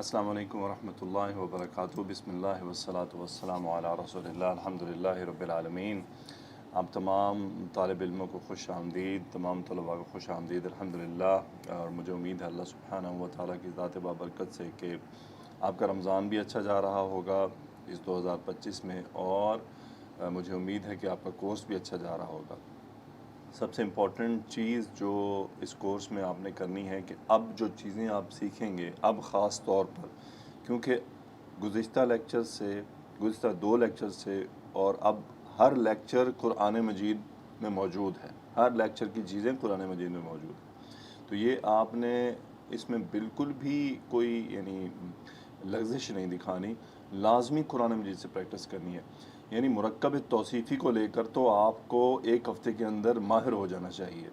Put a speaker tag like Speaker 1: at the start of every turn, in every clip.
Speaker 1: السلام علیکم ورحمۃ اللہ وبرکاتہ۔ بسم اللہ والصلاۃ والسلام علی رسول اللہ الحمدللہ رب العالمین۔ آپ تمام طالب علموں کو خوش آمدید، تمام طلباء کو خوش آمدید الحمدللہ۔ اور مجھے امید ہے اللہ سبحانہ و تعالیٰ کی ذات بابرکت سے کہ آپ کا رمضان بھی اچھا جا رہا ہوگا اس 2025 میں، اور مجھے امید ہے کہ آپ کا کورس بھی اچھا جا رہا ہوگا۔ سب سے امپورٹنٹ چیز جو اس کورس میں آپ نے کرنی ہے کہ اب جو چیزیں آپ سیکھیں گے، اب خاص طور پر کیونکہ گزشتہ دو لیکچر سے اور اب ہر لیکچر قرآن مجید میں موجود ہے، ہر لیکچر کی چیزیں قرآن مجید میں موجود ہیں، تو یہ آپ نے اس میں بالکل بھی کوئی لغزش نہیں دکھانی، لازمی قرآن مجید سے پریکٹس کرنی ہے۔ یعنی مرکب توصیفی کو لے کر تو آپ کو ایک ہفتے کے اندر ماہر ہو جانا چاہیے۔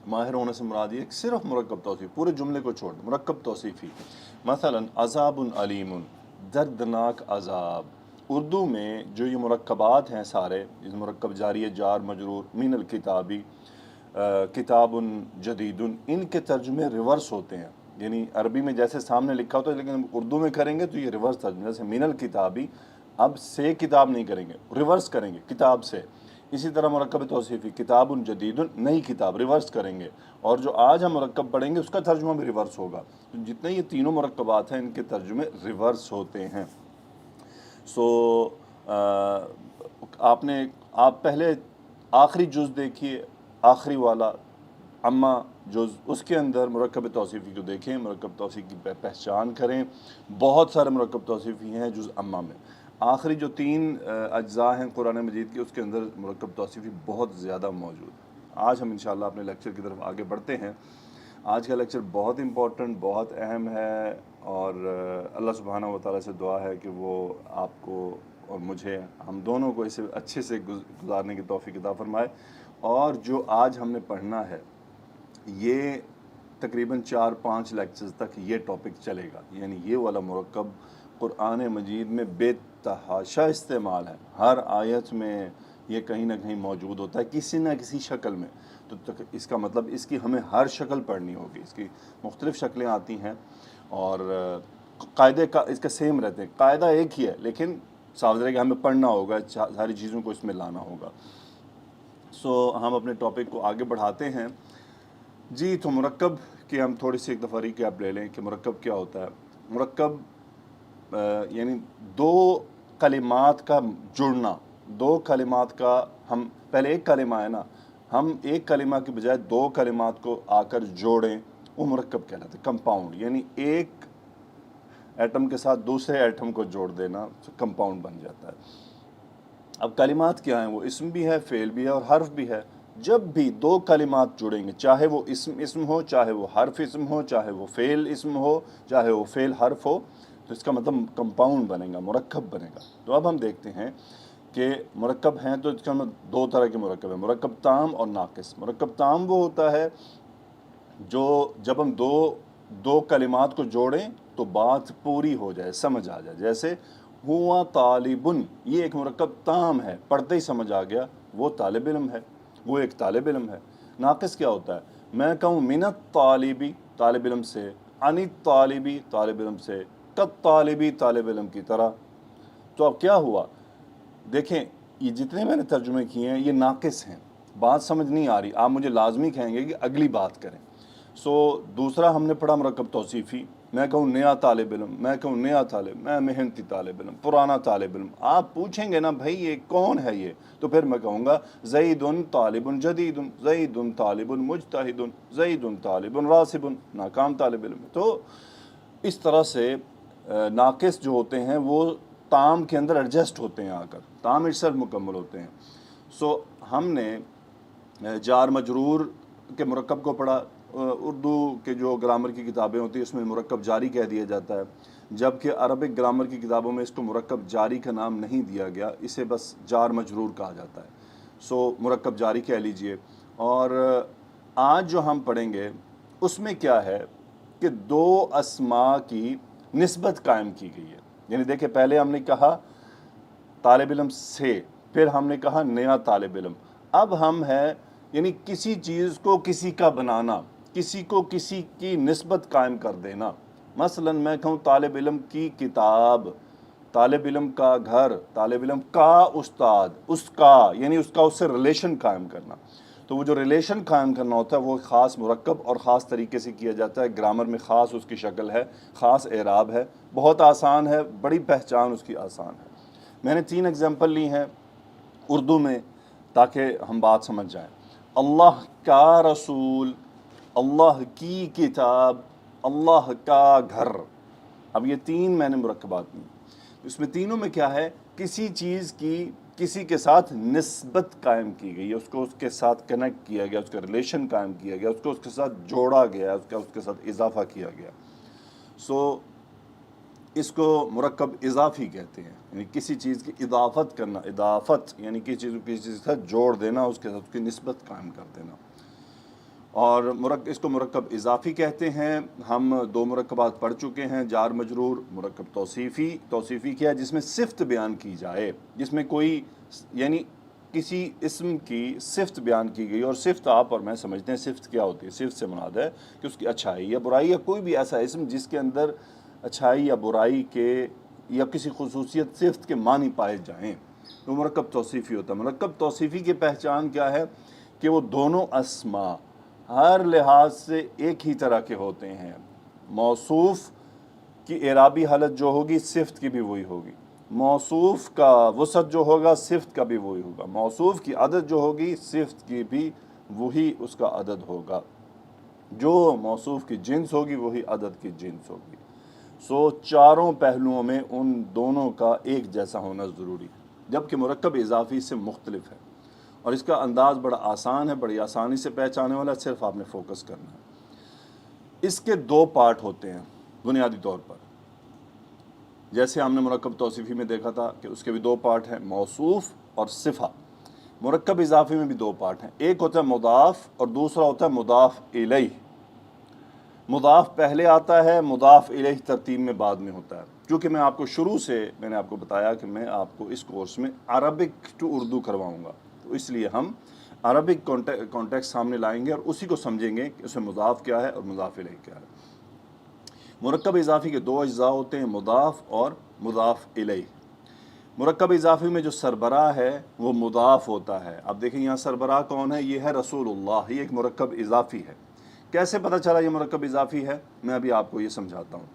Speaker 1: ماہر ہونے سے مراد یہ کہ صرف مرکب توصیفی، پورے جملے کو چھوڑ، مرکب توصیفی۔ مثلا عذاب علیم، دردناک عذاب۔ اردو میں جو یہ مرکبات ہیں سارے، اس مرکب جاری جار مجرور، من الکتابی، کتاب جدید، ان کے ترجمے ریورس ہوتے ہیں۔ یعنی عربی میں جیسے سامنے لکھا ہوتا ہے، لیکن اردو میں کریں گے تو یہ ریورس ترجمہ، جیسے من الکتابی، اب سے کتاب نہیں کریں گے، ریورس کریں گے کتاب سے۔ اسی طرح مرکب توصیفی، کتاب جدید، نئی کتاب، ریورس کریں گے۔ اور جو آج ہم مرکب پڑھیں گے اس کا ترجمہ بھی ریورس ہوگا۔ تو جتنے یہ تینوں مرکبات ہیں ان کے ترجمے ریورس ہوتے ہیں۔ آپ پہلے آخری جز دیکھیے، آخری والا اما جز، اس کے اندر مرکب توصیفی کو دیکھیں، مرکب توصیفی کی پہچان کریں۔ بہت سارے مرکب توصیفی ہیں جز اما میں۔ آخری جو 3 اجزاء ہیں قرآن مجید کے، اس کے اندر مرکب توصیفی بہت زیادہ موجود ہے۔ آج ہم انشاءاللہ اپنے لیکچر کی طرف آگے بڑھتے ہیں۔ آج کا لیکچر بہت امپورٹنٹ، بہت اہم ہے، اور اللہ سبحانہ و تعالیٰ سے دعا ہے کہ وہ آپ کو اور مجھے، ہم دونوں کو اسے اچھے سے گزارنے کی توفیق عطا فرمائے۔ اور جو آج ہم نے پڑھنا ہے یہ تقریباً 4-5 لیکچرز تک یہ ٹاپک چلے گا۔ یعنی یہ والا مرکب قرآن مجید میں بے تحاشا استعمال ہے، ہر آیت میں یہ کہیں نہ کہیں موجود ہوتا ہے کسی نہ کسی شکل میں۔ تو اس کا مطلب اس کی ہمیں ہر شکل پڑھنی ہوگی۔ اس کی مختلف شکلیں آتی ہیں اور قاعدے کا اس کا سیم رہتے ہیں، قاعدہ ایک ہی ہے، لیکن صاف ہے کہ ہمیں پڑھنا ہوگا، ساری چیزوں کو اس میں لانا ہوگا۔ ہم اپنے ٹاپک کو آگے بڑھاتے ہیں۔ جی، تو مرکب کی ہم تھوڑی سی ایک دفعہ ریکیپ لے لیں کہ مرکب کیا ہوتا ہے۔ مرکب یعنی 2 کلمات کا جڑنا، 2 کلمات کا، ہم پہلے ایک کلمہ ہے نا، ہم ایک کلمہ کی بجائے 2 کلمات کو آ کر جوڑیں، وہ مرکب کہلاتا ہے، کمپاؤنڈ۔ یعنی ایک ایٹم کے ساتھ دوسرے ایٹم کو جوڑ دینا کمپاؤنڈ بن جاتا ہے۔ اب کلمات کیا ہیں؟ وہ اسم بھی ہے، فعل بھی ہے اور حرف بھی ہے۔ جب بھی 2 کلمات جڑیں گے، چاہے وہ اسم ہو، چاہے وہ حرف اسم ہو، چاہے وہ فعل اسم ہو، چاہے وہ فعل حرف ہو، تو اس کا مطلب کمپاؤنڈ بنے گا، مرکب بنے گا۔ تو اب ہم دیکھتے ہیں کہ مرکب ہیں تو اس کا مطلب 2 طرح کے مرکب ہیں، مرکب تام اور ناقص۔ مرکب تام وہ ہوتا ہے جو جب ہم دو کلمات کو جوڑیں تو بات پوری ہو جائے، سمجھ آ جائے۔ جیسے ہوا طالبن، یہ ایک مرکب تام ہے، پڑھتے ہی سمجھ آ گیا وہ طالب علم ہے، وہ ایک طالب علم ہے۔ ناقص کیا ہوتا ہے؟ میں کہوں من الطالبی، طالب علم سے، عن الطالبی، طالب علم سے، کالطالبی، طالب علم کی طرح۔ تو اب کیا ہوا؟ دیکھیں یہ جتنے میں نے ترجمے کیے ہیں یہ ناقص ہیں، بات سمجھ نہیں آ رہی، آپ مجھے لازمی کہیں گے کہ اگلی بات کریں۔ دوسرا ہم نے پڑھا مرکب توصیفی، میں کہوں نیا طالب علم، میں کہوں نیا طالب، میں محنتی طالب علم، پرانا طالب علم۔ آپ پوچھیں گے نا بھائی یہ کون ہے یہ، تو پھر میں کہوں گا زید طالب جدید، زید طالب مجتہد، زید طالب راسب، ناکام طالب علم۔ تو اس طرح سے ناقص جو ہوتے ہیں وہ تام کے اندر ایڈجسٹ ہوتے ہیں، آ کر تام ارسل مکمل ہوتے ہیں۔ ہم نے جار مجرور کے مرکب کو پڑھا۔ اردو کے جو گرامر کی کتابیں ہوتی ہیں اس میں مرکب جاری کہہ دیا جاتا ہے، جبکہ عربک گرامر کی کتابوں میں اس کو مرکب جاری کا نام نہیں دیا گیا، اسے بس جار مجرور کہا جاتا ہے۔ مرکب جاری کہہ لیجئے۔ اور آج جو ہم پڑھیں گے اس میں کیا ہے کہ 2 اسماء کی نسبت قائم کی گئی ہے۔ یعنی دیکھیں پہلے ہم نے کہا طالب علم سے، پھر ہم نے کہا نیا طالب علم، اب ہم ہے یعنی کسی چیز کو کسی کا بنانا، کسی کو کسی کی نسبت قائم کر دینا۔ مثلا میں کہوں طالب علم کی کتاب، طالب علم کا گھر، طالب علم کا استاد، اس کا یعنی اس کا اس سے ریلیشن قائم کرنا. تو وہ جو ریلیشن قائم کرنا ہوتا ہے وہ خاص مرکب اور خاص طریقے سے کیا جاتا ہے. گرامر میں خاص اس کی شکل ہے، خاص اعراب ہے، بہت آسان ہے، بڑی پہچان اس کی آسان ہے. میں نے 3 اگزامپل لی ہیں اردو میں تاکہ ہم بات سمجھ جائیں. اللہ کا رسول، اللہ کی کتاب، اللہ کا گھر. اب یہ 3 میں نے مرکبات لی. اس میں تینوں میں کیا ہے، کسی چیز کی کسی کے ساتھ نسبت قائم کی گئی ہے، اس کو اس کے ساتھ کنیکٹ کیا گیا، اس کا ریلیشن قائم کیا گیا، اس کو اس کے ساتھ جوڑا گیا، اس کے ساتھ اضافہ کیا گیا. اس کو مرکب اضافی کہتے ہیں، یعنی کسی چیز کی اضافت کرنا. اضافت یعنی کسی چیز کو کسی چیز کے ساتھ جوڑ دینا، اس کے ساتھ اس کی نسبت قائم کر دینا. اور اس کو مرکب اضافی کہتے ہیں. ہم 2 مرکبات پڑھ چکے ہیں، جار مجرور، مرکب توصیفی. توصیفی کیا ہے؟ جس میں صفت بیان کی جائے، جس میں کوئی یعنی کسی اسم کی صفت بیان کی گئی. اور صفت آپ اور میں سمجھتے ہیں صفت کیا ہوتی ہے. صفت سے مراد ہے کہ اس کی اچھائی یا برائی یا کوئی بھی ایسا اسم جس کے اندر اچھائی یا برائی کے یا کسی خصوصیت صفت کے معنی پائے جائیں، تو مرکب توصیفی ہوتا ہے. مرکب توصیفی کی پہچان کیا ہے کہ وہ دونوں اسما ہر لحاظ سے ایک ہی طرح کے ہوتے ہیں. موصوف کی اعرابی حالت جو ہوگی صفت کی بھی وہی ہوگی. موصوف کا وسعت جو ہوگا صفت کا بھی وہی ہوگا. موصوف کی عدد جو ہوگی صفت کی بھی وہی اس کا عدد ہوگا. جو موصوف کی جنس ہوگی وہی عدد کی جنس ہوگی. چاروں پہلوؤں میں ان دونوں کا ایک جیسا ہونا ضروری ہے. جبکہ مرکب اضافی سے مختلف ہے اور اس کا انداز بڑا آسان ہے، بڑی آسانی سے پہچانے والا، صرف آپ نے فوکس کرنا ہے. اس کے 2 پارٹ ہوتے ہیں بنیادی طور پر. جیسے ہم نے مرکب توصیفی میں دیکھا تھا کہ اس کے بھی 2 پارٹ ہیں، موصوف اور صفہ. مرکب اضافی میں بھی 2 پارٹ ہیں، ایک ہوتا ہے مضاف اور دوسرا ہوتا ہے مضاف الیہ. مضاف پہلے آتا ہے، مضاف الیہ ترتیب میں بعد میں ہوتا ہے. کیونکہ میں آپ کو شروع سے میں نے آپ کو بتایا کہ میں آپ کو اس کورس میں عربک ٹو اردو کرواؤں گا، تو اس لیے ہم عربک کانٹیکسٹ سامنے لائیں گے اور اسی کو سمجھیں گے کہ اس میں مضاف کیا ہے اور مضاف الیہ کیا ہے. مرکب اضافی کے 2 اجزاء ہوتے ہیں، مضاف اور مضاف الیہ. مرکب اضافی میں جو سربراہ ہے وہ مضاف ہوتا ہے. اب دیکھیں یہاں سربراہ کون ہے، یہ ہے رسول اللہ. یہ ایک مرکب اضافی ہے. کیسے پتہ چلا یہ مرکب اضافی ہے؟ میں ابھی آپ کو یہ سمجھاتا ہوں.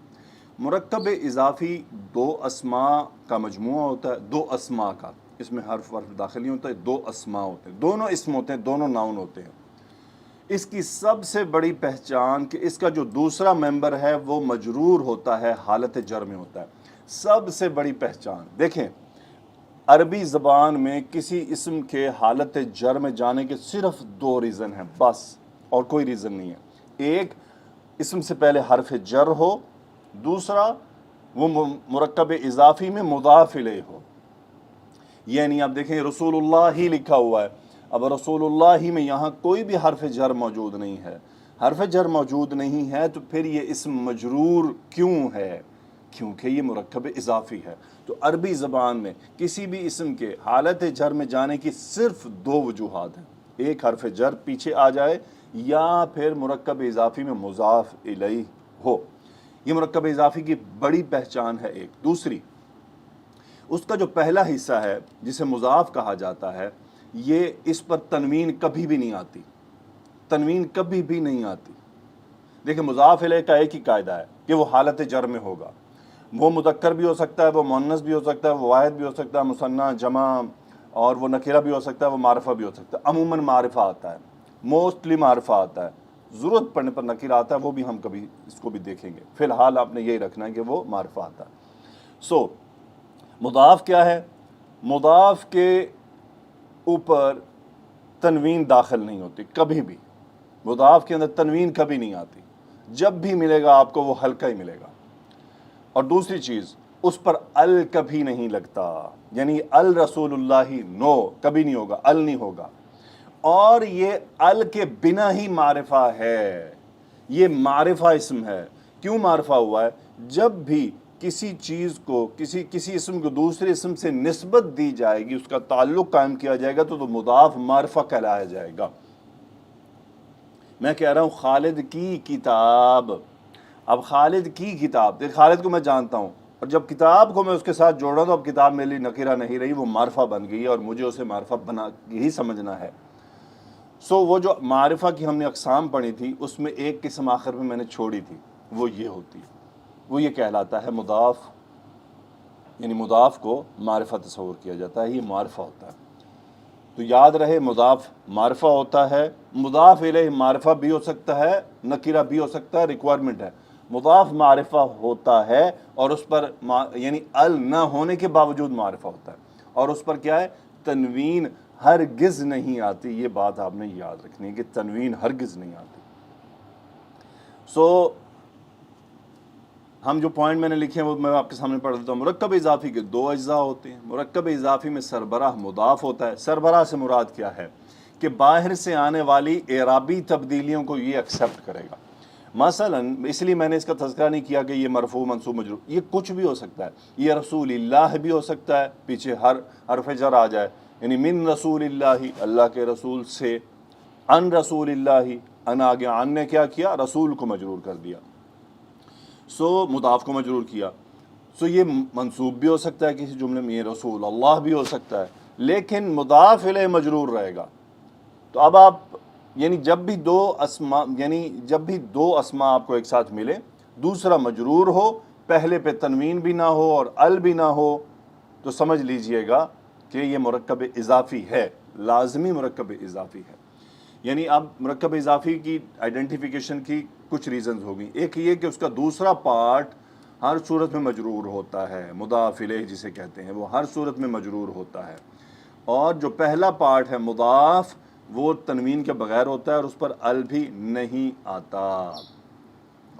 Speaker 1: مرکب اضافی 2 اسماء کا مجموعہ ہوتا ہے، 2 اسماء کا. اس میں حرف داخل نہیں ہوتا ہے، 2 اسماء ہوتے ہیں، دونوں اسم ہوتے ہیں، دونوں ناؤن ہوتے ہیں. اس کی سب سے بڑی پہچان کہ اس کا جو دوسرا ممبر ہے وہ مجرور ہوتا ہے، حالت جر میں ہوتا ہے. سب سے بڑی پہچان دیکھیں، عربی زبان میں کسی اسم کے حالت جر میں جانے کے صرف 2 ریزن ہیں بس، اور کوئی ریزن نہیں ہے. ایک، اسم سے پہلے حرف جر ہو، دوسرا وہ مرکب اضافی میں مضاف الیہ ہو. یعنی اب دیکھیں رسول اللہ ہی لکھا ہوا ہے، اب رسول اللہ ہی میں یہاں کوئی بھی حرف جر موجود نہیں ہے. حرف جر موجود نہیں ہے تو پھر یہ اسم مجرور کیوں ہے؟ کیونکہ یہ مرکب اضافی ہے. تو عربی زبان میں کسی بھی اسم کے حالت جر میں جانے کی صرف 2 وجوہات ہیں. ایک، حرف جر پیچھے آ جائے، یا پھر مرکب اضافی میں مضاف الیہ ہو. یہ مرکب اضافی کی بڑی پہچان ہے. ایک دوسری، اس کا جو پہلا حصہ ہے جسے مضاف کہا جاتا ہے، یہ اس پر تنوین کبھی بھی نہیں آتی. تنوین کبھی بھی نہیں آتی. دیکھیں مضاف الیہ کا ایک ہی قاعدہ ہے کہ وہ حالت جر میں ہوگا. وہ مذکر بھی ہو سکتا ہے، وہ مؤنث بھی ہو سکتا ہے، وہ واحد بھی ہو سکتا ہے، مثنیٰ، جمع، اور وہ نکرہ بھی ہو سکتا ہے، وہ معرفہ بھی ہو سکتا ہے. عموماً معرفہ آتا ہے، موسٹلی معرفہ آتا ہے. ضرورت پڑنے پر نکرہ آتا ہے، وہ بھی ہم کبھی اس کو بھی دیکھیں گے. فی الحال آپ نے یہی رکھنا ہے کہ وہ معرفہ آتا ہے. مضاف کیا ہے؟ مضاف کے اوپر تنوین داخل نہیں ہوتی کبھی بھی. مضاف کے اندر تنوین کبھی نہیں آتی. جب بھی ملے گا آپ کو وہ ہلکا ہی ملے گا. اور دوسری چیز، اس پر ال کبھی نہیں لگتا، یعنی الرسول اللہ نو کبھی نہیں ہوگا، ال نہیں ہوگا. اور یہ ال کے بنا ہی معرفہ ہے. یہ معرفہ اسم ہے. کیوں معرفہ ہوا ہے؟ جب بھی کسی چیز کو کسی اسم کو دوسرے اسم سے نسبت دی جائے گی، اس کا تعلق قائم کیا جائے گا تو مضاف معرفہ کہلایا جائے گا. میں کہہ رہا ہوں خالد کی کتاب، اب خالد کی کتاب، دیکھ خالد کو میں جانتا ہوں، اور جب کتاب کو میں اس کے ساتھ جوڑا تو اب کتاب میرے لیے نکیرہ نہیں رہی، وہ معرفہ بن گئی ہے اور مجھے اسے معرفہ بنا ہی سمجھنا ہے۔ وہ جو معرفہ کی ہم نے اقسام پڑھی تھی اس میں ایک قسم آخر میں میں نے چھوڑی تھی، وہ یہ ہوتی ہے، وہ یہ کہلاتا ہے مضاف، یعنی مضاف کو معرفہ تصور کیا جاتا ہے، یہ معرفہ ہوتا ہے۔ تو یاد رہے مضاف معرفہ ہوتا ہے، مضاف الیہ معرفہ بھی ہو سکتا ہے، نکرہ بھی ہو سکتا ہے، ریکوائرمنٹ ہے۔ مضاف معرفہ ہوتا ہے اور اس پر یعنی ال نہ ہونے کے باوجود معرفہ ہوتا ہے، اور اس پر کیا ہے، تنوین ہرگز نہیں آتی۔ یہ بات آپ نے یاد رکھنی ہے کہ تنوین ہرگز نہیں آتی۔ ہم جو پوائنٹ میں نے لکھے ہیں وہ میں آپ کے سامنے پڑھ دیتا ہوں۔ مرکب اضافی کے دو اجزاء ہوتے ہیں۔ مرکب اضافی میں سربراہ مضاف ہوتا ہے۔ سربراہ سے مراد کیا ہے کہ باہر سے آنے والی اعرابی تبدیلیوں کو یہ ایکسیپٹ کرے گا۔ مثلا اس لیے میں نے اس کا تذکرہ نہیں کیا کہ یہ مرفوع منصوب مجرور، یہ کچھ بھی ہو سکتا ہے، یہ رسول اللہ بھی ہو سکتا ہے، پیچھے ہر حرف جر آ جائے، یعنی من رسول اللہ، اللہ کے رسول سے، ان رسول اللہ، ان آگے ان نے کیا کیا، رسول کو مجرور کر دیا، مضاف کو مجرور کیا۔ یہ منصوب بھی ہو سکتا ہے کسی جملے میں، یہ رسول اللہ بھی ہو سکتا ہے، لیکن مضاف الیہ مجرور رہے گا۔ تو اب آپ یعنی جب بھی دو اسما آپ کو ایک ساتھ ملے، دوسرا مجرور ہو، پہلے پہ تنوین بھی نہ ہو اور ال بھی نہ ہو، تو سمجھ لیجئے گا کہ یہ مرکب اضافی ہے، لازمی مرکب اضافی ہے۔ یعنی اب مرکب اضافی کی آئیڈینٹیفیکیشن کی کچھ ریزنز ہوگی۔ ایک یہ کہ اس کا دوسرا پارٹ ہر صورت میں مجرور ہوتا ہے، مضاف الیہ جسے کہتے ہیں، وہ ہر صورت میں مجرور ہوتا ہے، اور جو پہلا پارٹ ہے مضاف وہ تنوین کے بغیر ہوتا ہے اور اس پر ال بھی نہیں آتا،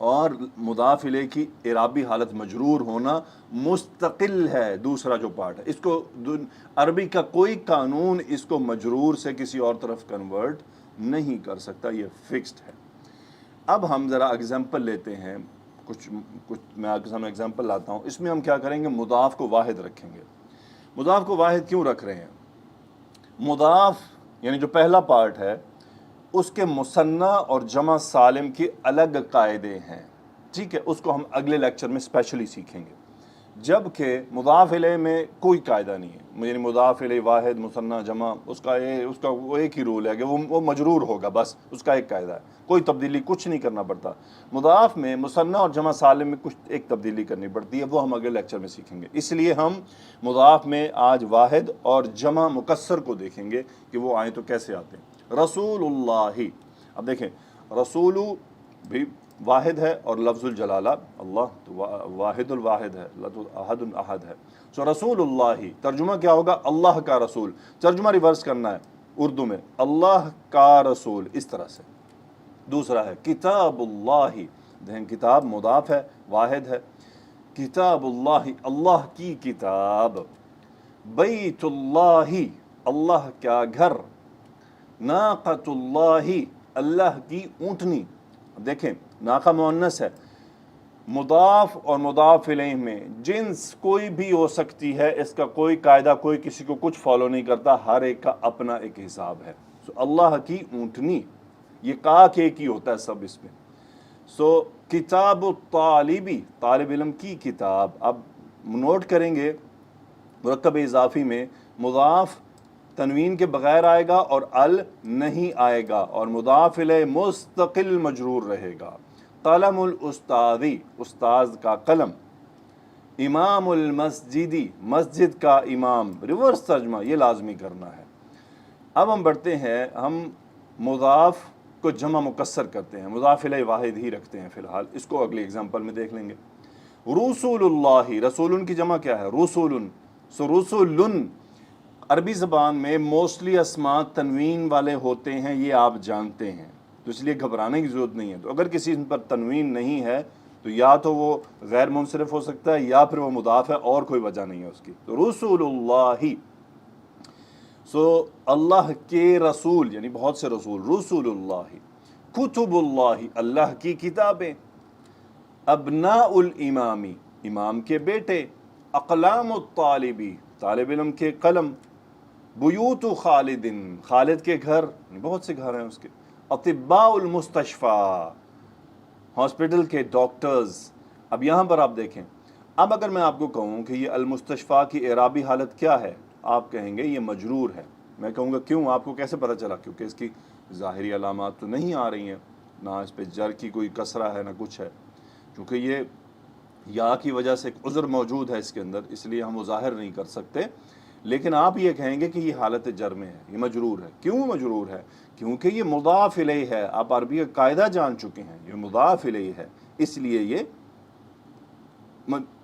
Speaker 1: اور مضاف الیہ کی اعرابی حالت مجرور ہونا مستقل ہے۔ دوسرا جو پارٹ ہے اس کو عربی کا کوئی قانون اس کو مجرور سے کسی اور طرف کنورٹ نہیں کر سکتا، یہ فکسڈ ہے۔ اب ہم ذرا اگزامپل لیتے ہیں، کچھ میں آپ کے سامنے اگزامپل لاتا ہوں۔ اس میں ہم کیا کریں گے، مضاف کو واحد رکھیں گے۔ مضاف کو واحد کیوں رکھ رہے ہیں؟ مضاف یعنی جو پہلا پارٹ ہے اس کے مثنیٰ اور جمع سالم کے الگ قاعدے ہیں، ٹھیک ہے، اس کو ہم اگلے لیکچر میں اسپیشلی سیکھیں گے۔ جبکہ مضاف الیہ میں کوئی قاعدہ نہیں ہے، یعنی مضاف الیہ واحد مثنیٰ جمع اس کا وہ ایک ہی رول ہے کہ وہ مجرور ہوگا، بس اس کا ایک قاعدہ ہے، کوئی تبدیلی کچھ نہیں کرنا پڑتا۔ مضاف میں مثنیٰ اور جمع سالم میں کچھ ایک تبدیلی کرنی پڑتی ہے، وہ ہم اگلے لیکچر میں سیکھیں گے۔ اس لیے ہم مضاف میں آج واحد اور جمع مکسر کو دیکھیں گے کہ وہ آئیں تو کیسے آتے ہیں۔ رسول اللہ، اب دیکھیں رسول بھی واحد ہے اور لفظ الجلالہ اللہ تو واحد الواحد ہے، اللہ تو احد الاحد ہے۔ رسول اللہ ترجمہ کیا ہوگا، اللہ کا رسول۔ ترجمہ ریورس کرنا ہے اردو میں، اللہ کا رسول، اس طرح سے۔ دوسرا ہے کتاب اللہ، دیکھیں کتاب مضاف ہے، واحد ہے، کتاب اللہ، اللہ کی کتاب۔ بیت اللہ، اللہ کا گھر۔ ناقۃ اللہ، اللہ کی اونٹنی۔ دیکھیں ناقہ مؤنث ہے، مضاف اور مضاف الیہ میں جنس کوئی بھی ہو سکتی ہے، اس کا کوئی قاعدہ، کوئی کسی کو کچھ فالو نہیں کرتا، ہر ایک کا اپنا ایک حساب ہے۔ اللہ کی اونٹنی، یہ کاک ایک ہی ہوتا ہے سب اس میں۔ کتاب الطالبی، طالب علم کی کتاب۔ اب نوٹ کریں گے مرکب اضافی میں مضاف تنوین کے بغیر آئے گا اور ال نہیں آئے گا، اور مضاف الیہ مستقل مجرور رہے گا۔ قلم الاستاذی، استاذ کا قلم۔ امام المسجدی، مسجد کا امام۔ ریورس ترجمہ یہ لازمی کرنا ہے۔ اب ہم بڑھتے ہیں، ہم مضاف کو جمع مکسر کرتے ہیں، مضاف الیہ واحد ہی رکھتے ہیں فی الحال، اس کو اگلی اگزامپل میں دیکھ لیں گے۔ رسول اللہ، رسول کی جمع کیا ہے، رسول۔ رسول عربی زبان میں موسٹلی اسماء تنوین والے ہوتے ہیں، یہ آپ جانتے ہیں، تو اس لیے گھبرانے کی ضرورت نہیں ہے۔ تو اگر کسی پر تنوین نہیں ہے تو یا تو وہ غیر منصرف ہو سکتا ہے یا پھر وہ مضاف ہے، اور کوئی وجہ نہیں ہے اس کی۔ تو رسول اللہ، اللہ کے رسول، یعنی بہت سے رسول، رسول اللہ۔ کتب اللہ، اللہ کی کتابیں۔ ابناء الامامی، امام کے بیٹے۔ اقلام الطالبی، طالب علم کے قلم۔ بیوت خالد، خالد کے گھر، بہت سے گھر ہیں اس کے۔ اطباء المستشفیٰ، ہاسپٹل کے ڈاکٹرز. اب یہاں پر آپ دیکھیں, اب اگر میں آپ کو کہوں کہ یہ المستشفیٰ کی اعرابی حالت کیا ہے, آپ کہیں گے یہ مجرور ہے. میں کہوں گا کیوں؟ آپ کو کیسے پتہ چلا؟ کیونکہ اس کی ظاہری علامات تو نہیں آ رہی ہیں, نہ اس پہ جر کی کوئی کسرہ ہے نہ کچھ ہے. چونکہ یہ یا کی وجہ سے ایک عذر موجود ہے اس کے اندر, اس لیے ہم وہ ظاہر نہیں کر سکتے. لیکن آپ یہ کہیں گے کہ یہ حالت جر میں ہے, یہ مجرور ہے. کیوں مجرور ہے؟ کیونکہ یہ مضاف الیہ ہے. آپ عربی کا قاعدہ جان چکے ہیں, یہ مضاف الیہ ہے, اس لیے یہ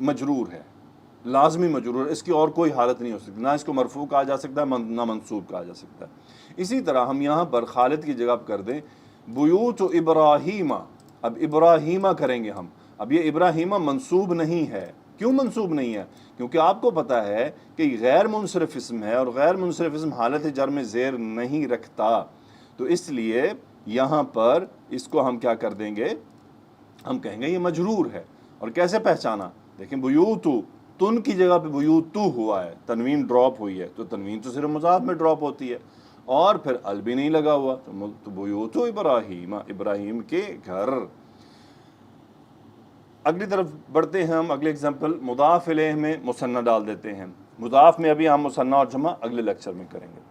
Speaker 1: مجرور ہے, لازمی مجرور ہے. اس کی اور کوئی حالت نہیں ہو سکتی, نہ اس کو مرفوع کہا جا سکتا ہے نہ منصوب کہا جا سکتا ہے. اسی طرح ہم یہاں پر خالد کی جگہ کر دیں بیوت ابراہیمہ. اب ابراہیمہ کریں گے ہم. اب یہ ابراہیمہ منصوب نہیں ہے. کیوں منصوب نہیں ہے؟ کیونکہ آپ کو پتہ ہے کہ غیر منصرف اسم ہے, اور غیر منصرف اسم حالت جر میں زیر نہیں رکھتا. تو اس لیے یہاں پر اس کو ہم کیا کر دیں گے, ہم کہیں گے یہ مجرور ہے. اور کیسے پہچانا؟ دیکھیں بیوتو, تن کی جگہ پہ بیوتو ہوا ہے, تنوین ڈراپ ہوئی ہے, تو تنوین تو صرف مضاف میں ڈراپ ہوتی ہے, اور پھر ال بھی نہیں لگا ہوا, تو بیوتو ابراہیم, ابراہیم کے گھر. اگلی طرف بڑھتے ہیں ہم. اگلے اگزامپل, مضاف الیہ میں مثنیٰ ڈال دیتے ہیں. مضاف میں ابھی ہم مثنیٰ اور جمع اگلے لیکچر میں کریں گے.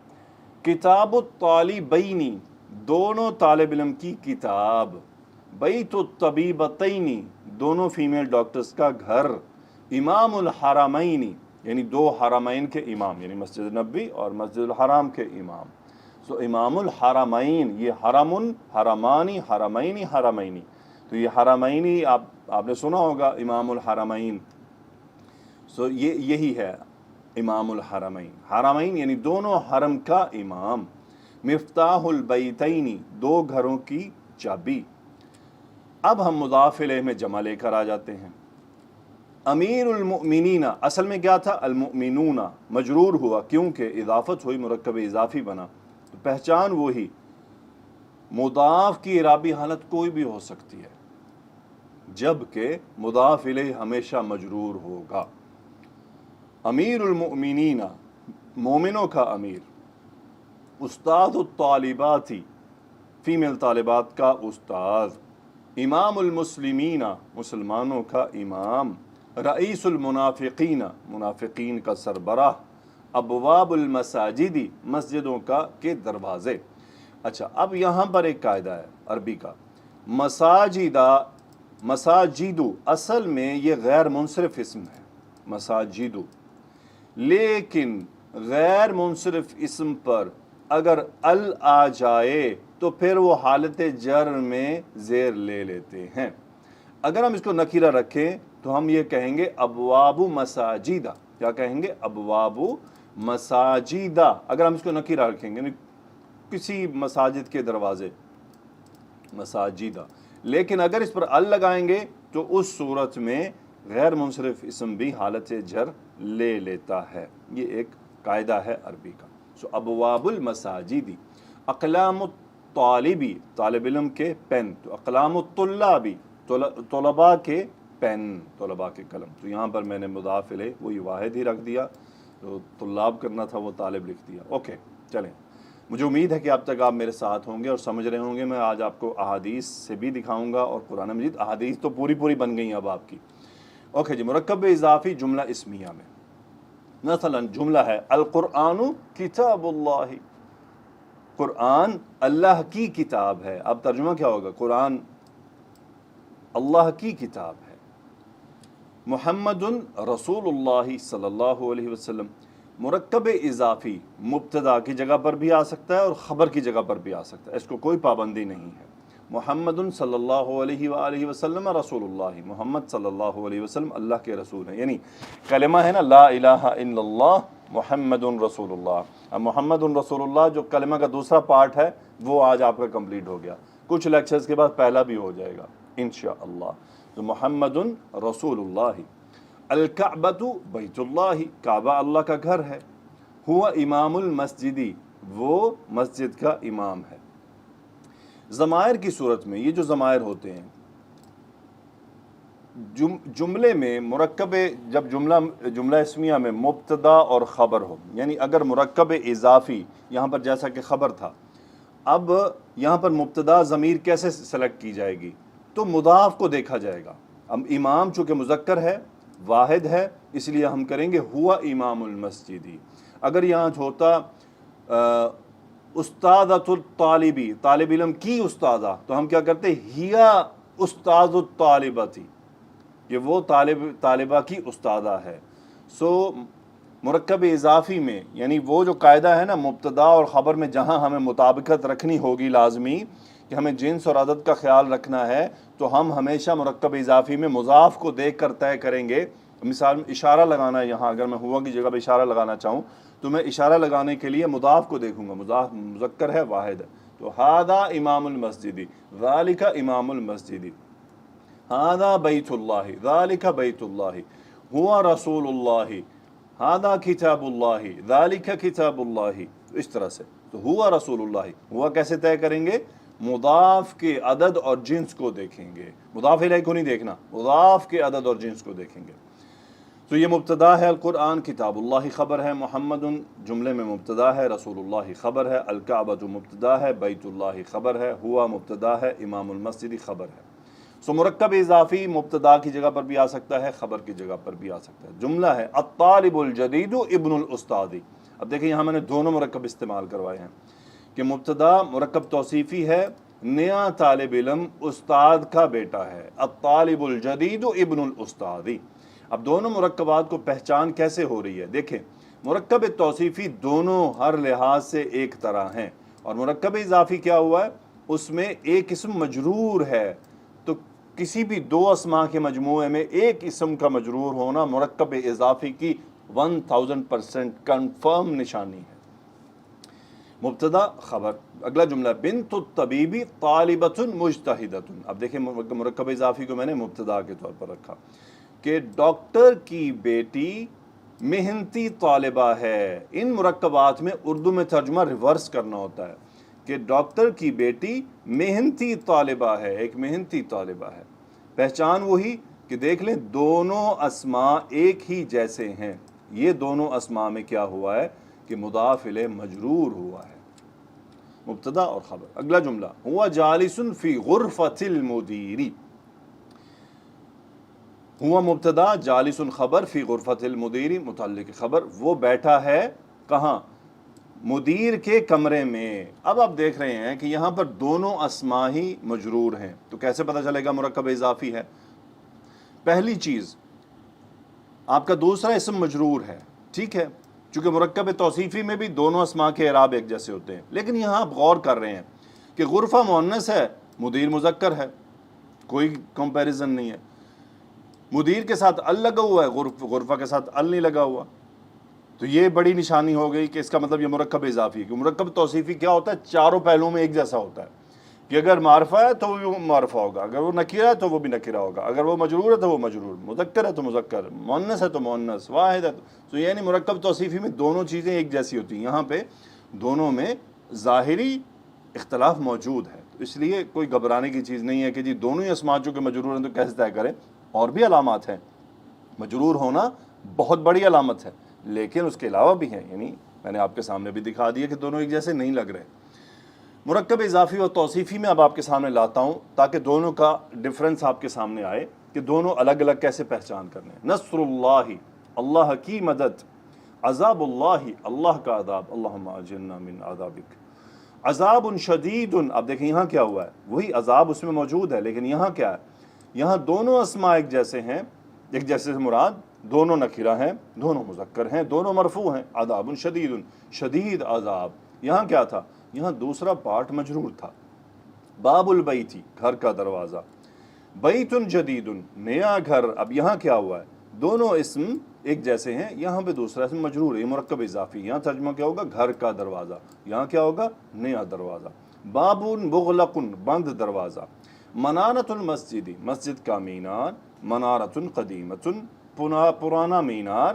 Speaker 1: کتاب الطالبین, دونوں طالب علم کی کتاب. بیت الطبیبتین, دونوں فیمیل ڈاکٹرز کا گھر. امام الحرمین, یعنی دو حرمین کے امام, یعنی مسجد نبوی اور مسجد الحرام کے امام. سو امام الحرمین, یہ حرم, حرمانی, حرمینی, حرمینی. تو یہ حرمینی آپ نے سنا ہوگا, امام الحرمین. سو یہی ہے امام الحرمین. حرمین یعنی دونوں حرم کا امام. مفتاح البیتین, دو گھروں کی چابی. اب ہم مضاف الیہ میں جمع لے کر آ جاتے ہیں. امیر المؤمنین, اصل میں کیا تھا؟ المؤمنون. مجرور ہوا کیونکہ اضافت ہوئی, مرکب اضافی بنا. تو پہچان وہی, مضاف کی اعرابی حالت کوئی بھی ہو سکتی ہے, جبکہ مضاف الیہ ہمیشہ مجرور ہوگا. امیر المؤمنین, مومنوں کا امیر. استاد الطالباتی, فیمیل طالبات کا استاد. امام المسلمین, مسلمانوں کا امام. رئیس المنافقین, منافقین کا سربراہ. ابواب المساجد, مسجدوں کے دروازے. اچھا, اب یہاں پر ایک قاعدہ ہے عربی کا. مساجدو اصل میں یہ غیر منصرف اسم ہے, مساجدو. لیکن غیر منصرف اسم پر اگر ال آ جائے تو پھر وہ حالت جر میں زیر لے لیتے ہیں. اگر ہم اس کو نکیرہ رکھیں تو ہم یہ کہیں گے ابواب مساجدہ. کیا کہیں گے؟ ابواب مساجدہ. اگر ہم اس کو نکیرہ رکھیں گے, کسی مساجد کے دروازے, مساجدہ. لیکن اگر اس پر ال لگائیں گے تو اس صورت میں غیر منصرف اسم بھی حالت جر لے لیتا ہے. یہ ایک قاعدہ ہے عربی کا. سو ابواب المساجد. اقلام الطالبی, طالب علم کے پین. تو اقلام الطلابی, طلباء کے پین, طلباء کے قلم. تو یہاں پر میں نے مضاف الیہ وہی واحد ہی رکھ دیا, تو طلاب کرنا تھا وہ طالب لکھ دیا. اوکے چلیں, مجھے امید ہے کہ اب تک آپ میرے ساتھ ہوں گے اور سمجھ رہے ہوں گے. میں آج آپ کو احادیث سے بھی دکھاؤں گا, اور قرآن مجید. احادیث تو پوری بن گئی ہیں اب آپ کی. اوکے جی, مرکب اضافی جملہ اسمیہ میں مثلا جملہ ہے القرآن کتاب اللہ. قرآن اللہ کی کتاب ہے. اب ترجمہ کیا ہوگا؟ قرآن اللہ کی کتاب ہے. محمد رسول اللہ صلی اللہ علیہ وسلم. مرکب اضافی مبتدا کی جگہ پر بھی آ سکتا ہے اور خبر کی جگہ پر بھی آ سکتا ہے, اس کو کوئی پابندی نہیں ہے. محمد صلی اللہ علیہ وآلہ وسلم رسول اللہ, محمد صلی اللہ علیہ وسلم اللہ کے رسول ہیں. یعنی کلمہ ہے نا, لا الہ الا اللہ محمد رسول اللہ. اب محمد رسول اللہ جو کلمہ کا دوسرا پارٹ ہے وہ آج آپ کا کمپلیٹ ہو گیا. کچھ لیکچرز کے بعد پہلا بھی ہو جائے گا انشاءاللہ. تو محمد رسول اللہ. الکعبۃ بیت اللہ, کعبہ اللہ کا گھر ہے. ہوا امام المسجدی, وہ مسجد کا امام ہے. ضمائر کی صورت میں یہ جو ضمائر ہوتے ہیں جملے میں مرکب, جب جملہ اسمیہ میں مبتدا اور خبر ہو, یعنی اگر مرکب اضافی یہاں پر جیسا کہ خبر تھا, اب یہاں پر مبتدا ضمیر کیسے سلیکٹ کی جائے گی؟ تو تو مضاف کو دیکھا جائے گا. اب امام چونکہ مذکر ہے، واحد ہے، اس لیے ہم کریں گے ہوا امام المسجدی. اگر یہاں ہوتا استادۃ الطالبی، طالب علم کی استاذہ، تو ہم کیا کرتے ہیا استاذ الطالبہ تھی، یہ وہ طالبہ کی استاذہ ہے. سو مرکب اضافی میں یعنی وہ جو قاعدہ ہے نا مبتدا اور خبر میں، جہاں ہمیں مطابقت رکھنی ہوگی لازمی کہ ہمیں جنس اور عدد کا خیال رکھنا ہے، تو ہم ہمیشہ مرکب اضافی میں مضاف کو دیکھ کر طے کریں گے. مثال اشارہ لگانا ہے یہاں، اگر میں ہوا کی جگہ پہ اشارہ لگانا چاہوں تو میں اشارہ لگانے کے لیے مضاف کو دیکھوں گا. مضاف مذکر ہے، واحد ہے، تو ھذا امام المسجد، ذالک امام المسجد، ھذا بیت اللہ، ذالک بیت اللہ، ہوا رسول اللہ، ھذا کتاب اللہ، ذالک کتاب اللہ. اس طرح سے تو ہوا رسول اللہ، ہوا کیسے طے کریں گے؟ مضاف کے عدد اور جنس کو دیکھیں گے، مضاف الیہ کو نہیں دیکھنا، مضاف کے عدد اور جنس کو دیکھیں گے. تو یہ مبتدا ہے القرآن، کتاب اللہ خبر ہے، محمد جملے میں مبتدا ہے، رسول اللہ خبر ہے، الکعبہ جو مبتدا ہے، بیت اللہ خبر ہے، ہوا مبتدا ہے، امام المسجد خبر ہے. سو مرکب اضافی مبتدا کی جگہ پر بھی آ سکتا ہے، خبر کی جگہ پر بھی آ سکتا ہے. جملہ ہے الطالب الجدید ابن الاستاذ. اب دیکھیں یہاں میں نے دونوں مرکب استعمال کروائے ہیں کہ مبتدا مرکب توصیفی ہے، نیا طالب علم استاد کا بیٹا ہے، الطالب الجدید ابن الاستاذ. اب دونوں مرکبات کو پہچان کیسے ہو رہی ہے؟ دیکھیں مرکب توصیفی دونوں ہر لحاظ سے ایک طرح ہیں، اور مرکب اضافی کیا ہوا ہے؟ اس میں ایک اسم مجرور ہے. تو کسی بھی دو اسماء کے مجموعے میں ایک اسم کا مجرور ہونا مرکب اضافی کی 1000% کنفرم نشانی ہے. مبتدا خبر. اگلا جملہ بنت الطبیب طالبۃ مجتہدۃ. اب دیکھیں مرکب اضافی کو میں نے مبتدا کے طور پر رکھا کہ ڈاکٹر کی بیٹی محنتی طالبہ ہے. ان مرکبات میں اردو میں ترجمہ ریورس کرنا ہوتا ہے کہ ڈاکٹر کی بیٹی محنتی طالبہ ہے، ایک محنتی طالبہ ہے. پہچان وہی کہ دیکھ لیں دونوں اسماء ایک ہی جیسے ہیں. یہ دونوں اسماء میں کیا ہوا ہے کہ مضاف الیہ مجرور ہوا ہے، مبتدا اور خبر. اگلا جملہ ہوا جالس فی غرفۃ المدیر. ہوا مبتدا، جالس خبر، فی غرفۃ المدیر متعلق خبر. وہ بیٹھا ہے کہاں؟ مدیر کے کمرے میں. اب آپ دیکھ رہے ہیں کہ یہاں پر دونوں اسماء ہی مجرور ہیں، تو کیسے پتہ چلے گا مرکب اضافی ہے؟ پہلی چیز آپ کا دوسرا اسم مجرور ہے، ٹھیک ہے، چونکہ مرکب توصیفی میں بھی دونوں اسماء کے اعراب ایک جیسے ہوتے ہیں. لیکن یہاں آپ غور کر رہے ہیں کہ غرفہ مؤنث ہے، مدیر مذکر ہے، کوئی کمپیریزن نہیں ہے. مدیر کے ساتھ ال لگا ہوا ہے، غرفہ کے ساتھ ال نہیں لگا ہوا. تو یہ بڑی نشانی ہو گئی کہ اس کا مطلب یہ مرکب اضافی ہے. کہ مرکب توصیفی کیا ہوتا ہے؟ چاروں پہلوؤں میں ایک جیسا ہوتا ہے کہ اگر معرفہ ہے تو وہ معرفہ ہوگا، اگر وہ نکرہ ہے تو وہ بھی نکرہ ہوگا، اگر وہ مجرور ہے تو وہ مجرور، مذکر ہے تو مذکر، مؤنث ہے تو مؤنث، واحد ہے تو یعنی مرکب توصیفی میں دونوں چیزیں ایک جیسی ہوتی ہیں. یہاں پہ دونوں میں ظاہری اختلاف موجود ہے، تو اس لیے کوئی گھبرانے کی چیز نہیں ہے کہ جی دونوں ہی اسماء جو کہ مجرور ہیں تو کیسے طے کریں. اور بھی علامات ہیں، مجرور ہونا بہت بڑی علامت ہے، لیکن اس کے علاوہ بھی ہیں، یعنی میں نے آپ کے سامنے بھی دکھا دیا کہ دونوں ایک جیسے نہیں لگ رہے. مرکب اضافی اور توصیفی میں اب آپ کے سامنے لاتا ہوں تاکہ دونوں کا ڈفرنس آپ کے سامنے آئے کہ دونوں الگ الگ کیسے پہچان کرنے ہیں. نصر اللہ، اللہ کی مدد، عذاب اللہ، اللہ کا عذاب، اللہم اجرنا من عذابک. عذاب شدید. اب دیکھیں یہاں کیا ہوا ہے، وہی عذاب اس میں موجود ہے، لیکن یہاں کیا ہے؟ یہاں دونوں اسماء ایک جیسے ہیں، ایک جیسے سے مراد دونوں نکرہ ہیں، دونوں مذکر ہیں، دونوں مرفوع ہیں. عذاب شدید، شدید عذاب. یہاں کیا تھا؟ یہاں دوسرا پارٹ مجرور تھا. باب البیتی، گھر کا دروازہ. بیت جدید، نیا گھر. اب یہاں کیا ہوا ہے؟ دونوں اسم ایک جیسے ہیں، یہاں پہ دوسرا اسم مجرور ہے، یہ مرکب اضافی. یہاں ترجمہ کیا ہوگا؟ گھر کا دروازہ. یہاں کیا ہوگا؟ نیا دروازہ. باب مغلق، بند دروازہ. منارۃ المسجد، مسجد کا مینار. منارۃ قدیمۃ، پرانا مینار.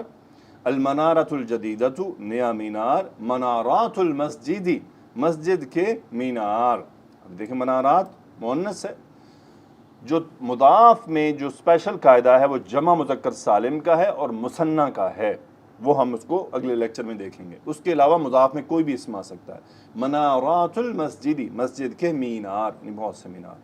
Speaker 1: المنارۃ الجدیدۃ، نیا مینار. منارات المسجد، مسجد کے مینار. اب دیکھیں منارات مؤنث ہے، جو مضاف میں جو اسپیشل قاعدہ ہے وہ جمع مذکر سالم کا ہے اور مثنیٰ کا ہے، وہ ہم اس کو اگلے لیکچر میں دیکھیں گے. اس کے علاوہ مضاف میں کوئی بھی اسم آ سکتا ہے. منارات المسجد، مسجد کے مینار، یعنی بہت سے مینار.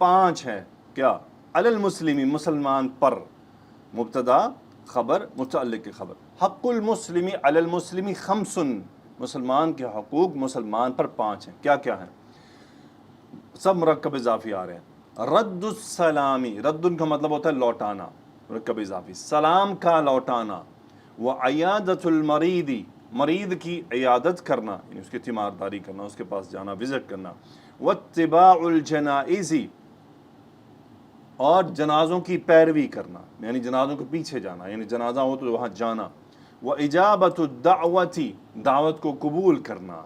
Speaker 1: 5 ہیں. کیا؟ علی المسلمی مسلمان پر، مبتدا خبر متعلق کی خبر. حق المسلمی علی المسلمی 5، مسلمان کے حقوق مسلمان پر 5 ہیں. کیا کیا ہیں؟ سب مرکب اضافی آ رہے ہیں. رد السلامی، رد کا مطلب ہوتا ہے لوٹانا، مرکب اضافی، سلام کا لوٹانا. وعیادت المریدی، مریض کی عیادت کرنا، یعنی اس کی تیمارداری کرنا، اس کے پاس جانا، وزٹ کرنا. واتباع الجنائزی، اور جنازوں کی پیروی کرنا، یعنی جنازوں کے پیچھے جانا، یعنی جنازہ ہو تو وہاں جانا. وإجابت الدعوتی، دعوت کو قبول کرنا.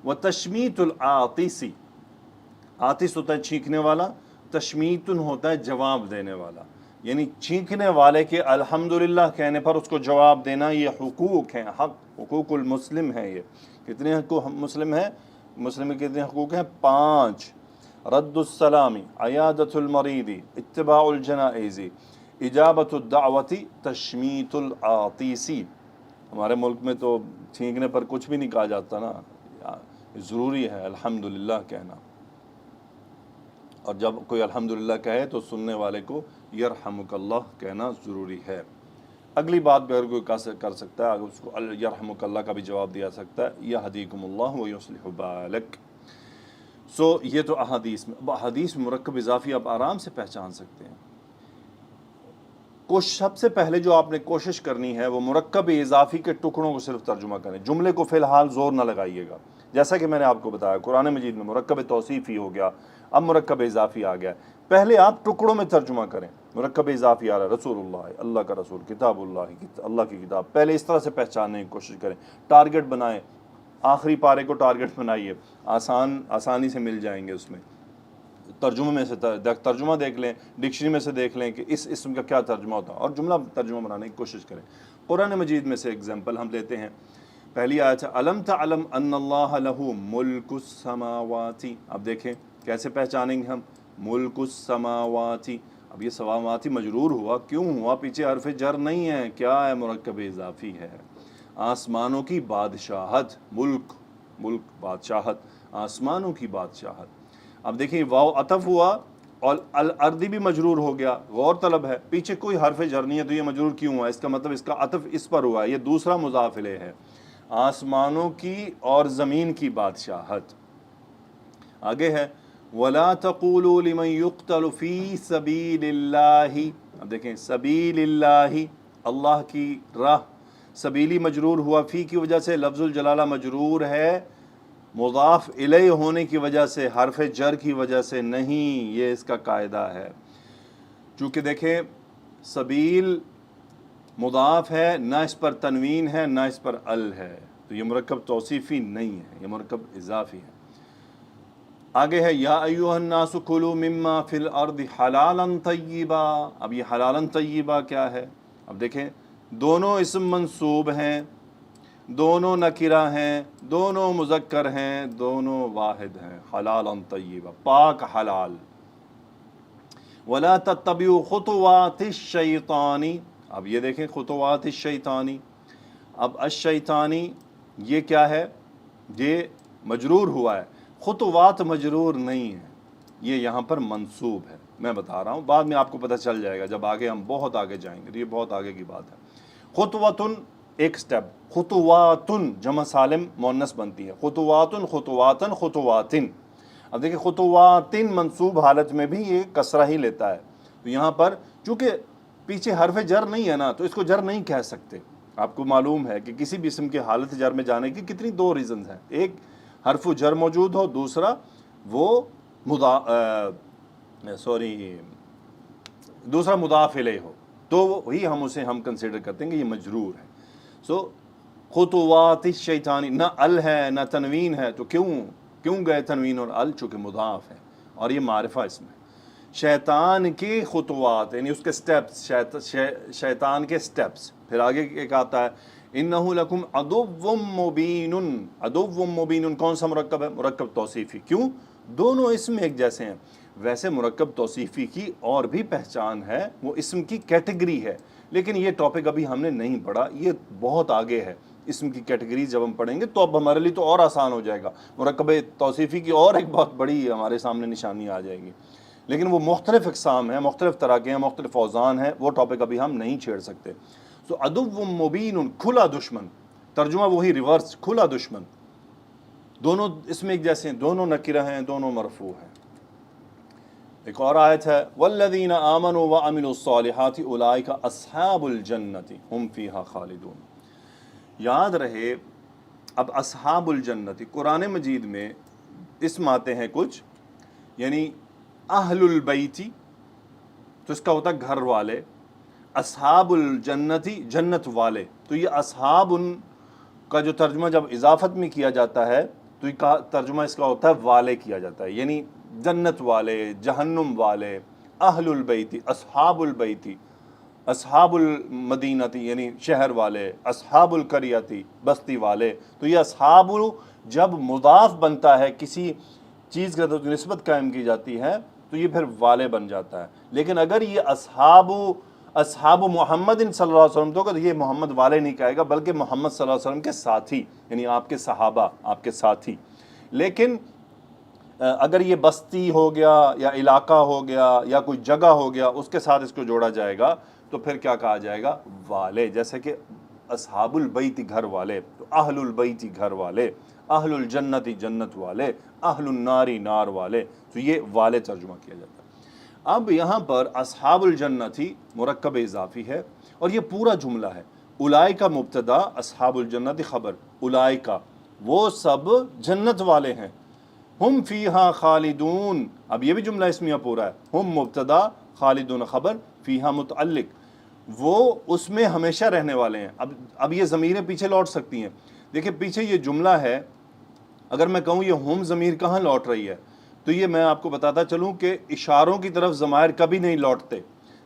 Speaker 1: وتشمیت العاطسی، عاطس ہوتا ہے چھینکنے والا، تشمیت ہوتا ہے جواب دینے والا، یعنی چھینکنے والے کے الحمدللہ کہنے پر اس کو جواب دینا. یہ حقوق ہیں، حقوق المسلم ہے. یہ کتنے حقوق مسلم ہیں؟ مسلم کے کتنے حقوق ہیں؟ 5. رد السلامی، عیادت المریضی، اتباع الجنائز، اجابت الدعوتی، تشمیت العاطسی. ہمارے ملک میں تو چھینکنے پر کچھ بھی نہیں کہا جاتا نا، ضروری ہے الحمدللہ کہنا. اور جب کوئی الحمدللہ کہے تو سننے والے کو یرحمک اللہ کہنا ضروری ہے. اگلی بات بھی اگر کوئی کر سکتا ہے، اگر اس کو یرحمک اللہ کا بھی جواب دیا سکتا ہے، یہدیکم اللہ ویصلح بالک. یہ تو احادیث میں. احادیث میں مرکب اضافی آپ آرام سے پہچان سکتے ہیں. سب سے پہلے جو آپ نے کوشش کرنی ہے وہ مرکب اضافی کے ٹکڑوں کو صرف ترجمہ کریں. جملے کو فی الحال زور نہ لگائیے گا. جیسا کہ میں نے آپ کو بتایا قرآن مجید میں مرکب توصیفی ہو گیا، اب مرکب اضافی آ گیا. پہلے آپ ٹکڑوں میں ترجمہ کریں. مرکب اضافی آ رہا ہے، رسول اللہ، اللہ کا رسول، کتاب اللہ، اللہ کی کتاب. پہلے اس طرح سے پہچاننے کی کوشش کریں. ٹارگٹ بنائیں، آخری پارے کو ٹارگٹ بنائیے، آسانی سے مل جائیں گے. اس میں ترجمے میں سے ترجمہ دیکھ لیں، ڈکشنری میں سے دیکھ لیں کہ اس اسم کا کیا ترجمہ ہوتا ہے، اور جملہ ترجمہ بنانے کی کوشش کریں. قرآن مجید میں سے ایگزامپل ہم لیتے ہیں. پہلی آیت ہے الم تعلم ان اللہ لہ ملک السماوات. اب دیکھیں کیسے پہچانیں گے ہم ملک السماوات. اب یہ سماواتی مجرور ہوا، کیوں ہوا؟ پیچھے حرف جر نہیں ہے. کیا ہے؟ مرکب اضافی ہے. آسمانوں کی بادشاہت، ملک بادشاہت، آسمانوں کی بادشاہت. اب دیکھیں واو عطف ہوا اور الارض بھی مجرور ہو گیا. غور طلب ہے، پیچھے کوئی حرف جر نہیں ہے تو یہ مجرور کیوں ہوا؟ اس کا مطلب اس کا عطف اس پر ہوا ہے. یہ دوسرا مضاف الیہ ہے، آسمانوں کی اور زمین کی بادشاہت. آگے ہے وَلَا تَقُولُوا لِمَنْ يُقْتَلُ فِي سَبِيلِ اللَّهِ. اب دیکھیں سبیل اللہ، اللہ کی راہ. سبیلی مجرور ہوا فی کی وجہ سے، لفظ الجلالہ مجرور ہے مضاف الیہ ہونے کی وجہ سے، حرف جر کی وجہ سے نہیں. یہ اس کا قاعدہ ہے. چونکہ دیکھیں سبیل مضاف ہے، نہ اس پر تنوین ہے نہ اس پر ال ہے، تو یہ مرکب توصیفی نہیں ہے، یہ مرکب اضافی ہے. آگے ہے یا ایھا الناس کلوا مما فی الارض حلالا طیبا. اب یہ حلالا طیبا کیا ہے؟ اب دیکھیں دونوں اسم منصوب ہیں، دونوں نکرہ ہیں، دونوں مذکر ہیں، دونوں واحد ہیں. حلالا طیبا، پاک حلال. ولا تتبعوا خطوات الشیطان. اب یہ دیکھیں خطوات الشیطانی. اب الشیطانی یہ کیا ہے؟ یہ مجرور ہوا ہے. خطوات مجرور نہیں ہے، یہ یہاں پر منصوب ہے. میں بتا رہا ہوں، بعد میں آپ کو پتہ چل جائے گا جب آگے ہم بہت آگے جائیں گے. یہ بہت آگے کی بات ہے. خطواتن ایک سٹیپ، خطواتن جمع سالم مؤنث بنتی ہے. خطواتن، خطواتن، خطواتن. اب دیکھیں خطواتن منصوب حالت میں بھی یہ کسرہ ہی لیتا ہے. تو یہاں پر چونکہ پیچھے حرف جر نہیں ہے نا، تو اس کو جر نہیں کہہ سکتے. آپ کو معلوم ہے کہ کسی بھی اسم کے حالت جر میں جانے کی کتنی دو ریزنز ہیں. ایک حرف جر موجود ہو، دوسرا وہ دوسرا مضاف الیہ ہو، تو وہی ہم کنسیڈر کرتے ہیں کہ یہ مجرور ہے. خطوات الشیطانی، نہ ال ہے نہ تنوین ہے، تو کیوں گئے تنوین اور ال؟ چونکہ مضاف ہے اور یہ معرفہ اسم ہے. شیطان کے خطوات یعنی اس کے سٹیپس، شیطان کے سٹیپس. پھر آگے ایک آتا ہے انہ لکم عدو مبین. عدو مبین کون سا مرکب ہے؟ مرکب توصیفی. کیوں؟ دونوں اسم ایک جیسے ہیں. ویسے مرکب توصیفی کی اور بھی پہچان ہے، وہ اسم کی کیٹیگری ہے، لیکن یہ ٹاپک ابھی ہم نے نہیں پڑھا، یہ بہت آگے ہے. اسم کی کیٹیگری جب ہم پڑھیں گے تو اب ہمارے لیے تو اور آسان ہو جائے گا. مرکب توصیفی کی اور ایک بہت بڑی ہمارے سامنے نشانی آ جائے گی. لیکن وہ مختلف اقسام ہیں، مختلف طرح کے ہیں، مختلف اوزان ہیں، وہ ٹاپک ابھی ہم نہیں چھیڑ سکتے. سو عدو مبین، کھلا دشمن، ترجمہ وہی ریورس، کھلا دشمن. دونوں اس میں ایک جیسے ہیں، دونوں نکرہ ہیں، دونوں مرفوع ہیں. ایک اور آیت ہے والذین آمنوا وعملوا الصالحات اولئک اصحاب الجنت هم فیہا خالدون. یاد رہے اب اصحاب الجنت قرآن مجید میں اسم آتے ہیں کچھ، یعنی اہل البیتی تو اس کا ہوتا ہے گھر والے، اصحاب الجنتی جنت والے. تو یہ اصحاب ان کا جو ترجمہ جب اضافت میں کیا جاتا ہے تو یہ ترجمہ اس کا ہوتا ہے والے کیا جاتا ہے، یعنی جنت والے، جہنم والے، اہل البیتی، اصحاب البیتی، اصحاب المدینتی یعنی شہر والے، اصحاب القریتی بستی والے. تو یہ اصحاب جب مضاف بنتا ہے کسی چیز کا تو نسبت قائم کی جاتی ہے تو یہ پھر والے بن جاتا ہے. لیکن اگر یہ اصحاب محمد صلی اللہ علیہ وسلم تو یہ محمد والے نہیں کہے گا بلکہ محمد صلی اللہ علیہ وسلم کے ساتھی، یعنی آپ کے صحابہ، آپ کے ساتھی. لیکن اگر یہ بستی ہو گیا یا علاقہ ہو گیا یا کوئی جگہ ہو گیا اس کے ساتھ اس کو جوڑا جائے گا تو پھر کیا کہا جائے گا؟ والے. جیسے کہ اصحاب البیت گھر والے، تو اہل البیت گھر والے، اہل الجنتی جنت والے، اہل الناری نار والے. تو یہ والے ترجمہ کیا جاتا ہے. اب یہاں پر اصحاب الجنتی مرکب اضافی ہے اور یہ پورا جملہ ہے. اولئک مبتدا، اصحاب الجنت خبر. اولئک وہ سب جنت والے ہیں، ہم فیہا خالدون. اب یہ بھی جملہ اسمیہ پورا ہے. ہم مبتدا، خالدون خبر، فیہا متعلق، وہ اس میں ہمیشہ رہنے والے ہیں. اب یہ ضمیریں پیچھے لوٹ سکتی ہیں. دیکھیں پیچھے یہ جملہ ہے، اگر میں کہوں یہ ہم ضمیر کہاں لوٹ رہی ہے تو یہ میں آپ کو بتاتا چلوں کہ اشاروں کی طرف ضمائر کبھی نہیں لوٹتے،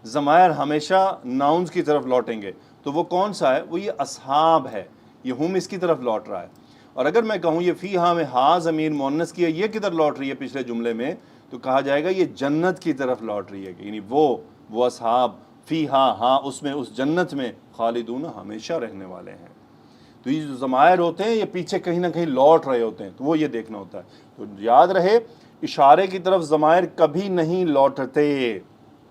Speaker 1: ضمائر ہمیشہ ناؤنز کی طرف لوٹیں گے. تو وہ کون سا ہے؟ وہ یہ اصحاب ہے، یہ ہم اس کی طرف لوٹ رہا ہے. اور اگر میں کہوں یہ فی ہاں میں ہا ضمیر مؤنث کی ہے، یہ کدھر لوٹ رہی ہے پچھلے جملے میں، تو کہا جائے گا یہ جنت کی طرف لوٹ رہی ہے، یعنی وہ اصحاب فی ہاں اس میں، اس جنت میں، خالدون ہمیشہ رہنے والے ہیں. تو یہ جو ضمائر ہوتے ہیں یہ پیچھے کہیں نہ کہیں لوٹ رہے ہوتے ہیں، تو وہ یہ دیکھنا ہوتا ہے. تو یاد رہے اشارے کی طرف ضمائر کبھی نہیں لوٹتے،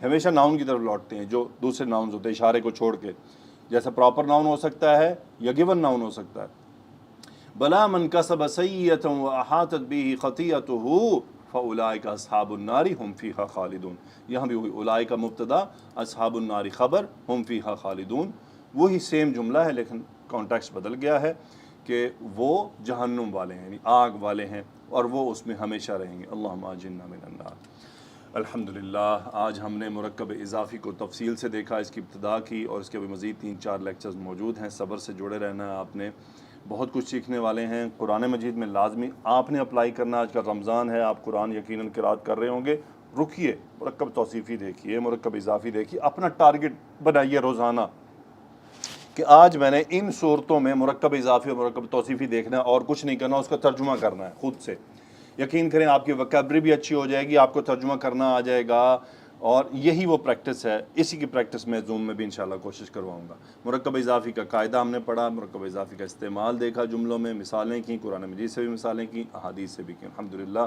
Speaker 1: ہمیشہ ناؤن کی طرف لوٹتے ہیں جو دوسرے ناؤنز ہوتے ہیں اشارے کو چھوڑ کے. جیسے پراپر ناؤن ہو سکتا ہے یا گیون ناؤن ہو سکتا ہے. بلا من کسب سیئۃ واحاطت به خطیئتہ فاولئک اصحاب النار هم فیہا خالدون. یہاں بھی وہی اولئک مبتدا، اصحاب النار خبر، هم فیہا خالدون. وہی سیم جملہ ہے لیکن کانٹیکسٹ بدل گیا ہے کہ وہ جہنم والے ہیں، یعنی آگ والے ہیں اور وہ اس میں ہمیشہ رہیں گے. اللہم اجرنا من النار. الحمدللہ آج ہم نے مرکب اضافی کو تفصیل سے دیکھا، اس کی ابتدا کی، اور اس کے ابھی مزید 3-4 لیکچرز موجود ہیں. صبر سے جڑے رہنا ہے، آپ نے بہت کچھ سیکھنے والے ہیں. قرآن مجید میں لازمی آپ نے اپلائی کرنا. آج کا رمضان ہے، آپ قرآن یقیناً قرات کر رہے ہوں گے. رکیے، مرکب توصیفی دیکھیے، مرکب اضافی دیکھیے، اپنا ٹارگٹ بنائیے روزانہ کہ آج میں نے ان صورتوں میں مرکب اضافی اور مرکب توصیفی دیکھنا ہے اور کچھ نہیں کرنا، اس کا ترجمہ کرنا ہے خود سے. یقین کریں آپ کی وکیبلری بھی اچھی ہو جائے گی، آپ کو ترجمہ کرنا آ جائے گا، اور یہی وہ پریکٹس ہے. اسی کی پریکٹس میں زوم میں بھی انشاءاللہ کوشش کرواؤں گا. مرکب اضافی کا قاعدہ ہم نے پڑھا، مرکب اضافی کا استعمال دیکھا، جملوں میں مثالیں کی، قرآن مجید سے بھی مثالیں کی، احادیث سے بھی کی. الحمدللہ.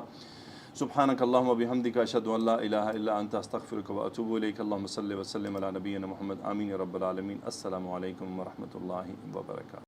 Speaker 1: سبحانک اللہم وبحمدک، اشہد ان لا الہ الا انت، استغفرک واتوب الیک. اللہم صلی وسلم علی نبینا محمد. آمین یا رب العالمین. السلام علیکم ورحمۃ اللہ وبرکاتہ.